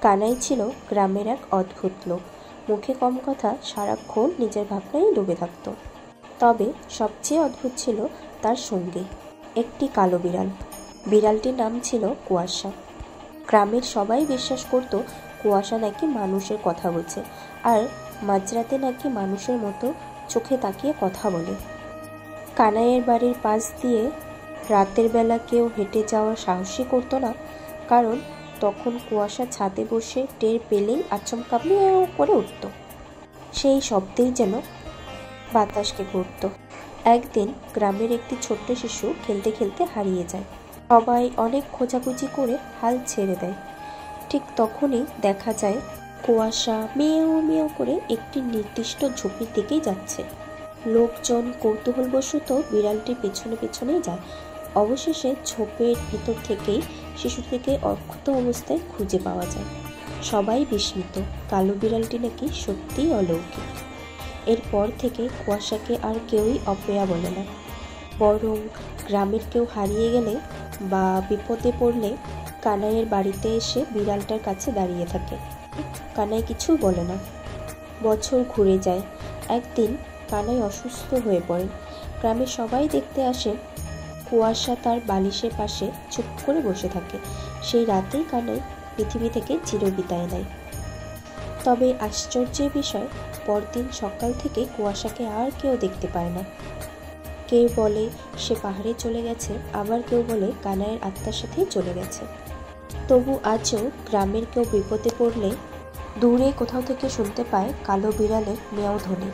কানাই ছিল গ্রামের এক অদ্ভুত লোক। মুখে কম কথা, সারাক্ষণ নিজের ভাবনায় ডুবে থাকত। তবে সবচেয়ে অদ্ভুত ছিল তার সঙ্গী, একটি কালো বিড়াল। বিড়ালটির নাম ছিল কুয়াশা। গ্রামের সবাই বিশ্বাস করত কুয়াশা নাকি মানুষের কথা বোঝে, আর মাঝরাতে নাকি মানুষের মতো চোখে তাকিয়ে কথা বলে। কানাইয়ের বাড়ির পাশ দিয়ে রাতের বেলা কেউ হেঁটে যাওয়ার সাহসই করতো না, কারণ তখন কুয়াশা ছাদে বসে টের পেলেই আচমকা মিয়াও করে উঠত। সেই শব্দেই যেন বাতাসকে ঘুরত। একদিন গ্রামের একটি ছোট্ট শিশু খেলতে খেলতে হারিয়ে যায়। সবাই অনেক খোঁজাখুঁজি করে হাল ছেড়ে দেয়। ঠিক তখনই দেখা যায় কুয়াশা মেয়েও মেয়েও করে একটি নির্দিষ্ট ঝুঁকির দিকেই যাচ্ছে। লোকজন কৌতূহলবশত বিড়ালটির পেছনে পেছনেই যায়। অবশেষে ঝোপের ভিতর থেকেই শিশুটিকে অক্ষত অবস্থায় খুঁজে পাওয়া যায়। সবাই বিস্মিত, কালো বিড়ালটি নাকি সত্যিই অলৌকিক। এরপর থেকে কুয়াশাকে আর কেউই অপয়া বলে না, বরং গ্রামের কেউ হারিয়ে গেলে বা বিপদে পড়লে কানাইয়ের বাড়িতে এসে বিড়ালটার কাছে দাঁড়িয়ে থাকে। কানাই কিছু বলে না। বছর ঘুরে যায়। একদিন কানাই অসুস্থ হয়ে পড়ে। গ্রামের সবাই দেখতে আসে। কুয়াশা তার বালিশের পাশে চুপ করে বসে থাকে। সেই রাতেই কানাই পৃথিবী থেকে চিরবিদায় নেয়। তবে আশ্চর্যের বিষয়, পরদিন সকাল থেকে কুয়াশাকে আর কেউ দেখতে পায় না। কেউ বলে সে পাহাড়ে চলে গেছে, আবার কেউ বলে কানাইয়ের আত্মার সাথেই চলে গেছে। তবু আজও গ্রামের কেউ বিপদে পড়লে দূরে কোথাও থেকে শুনতে পায় কালো বিড়ালের মেয়াও ধ্বনি।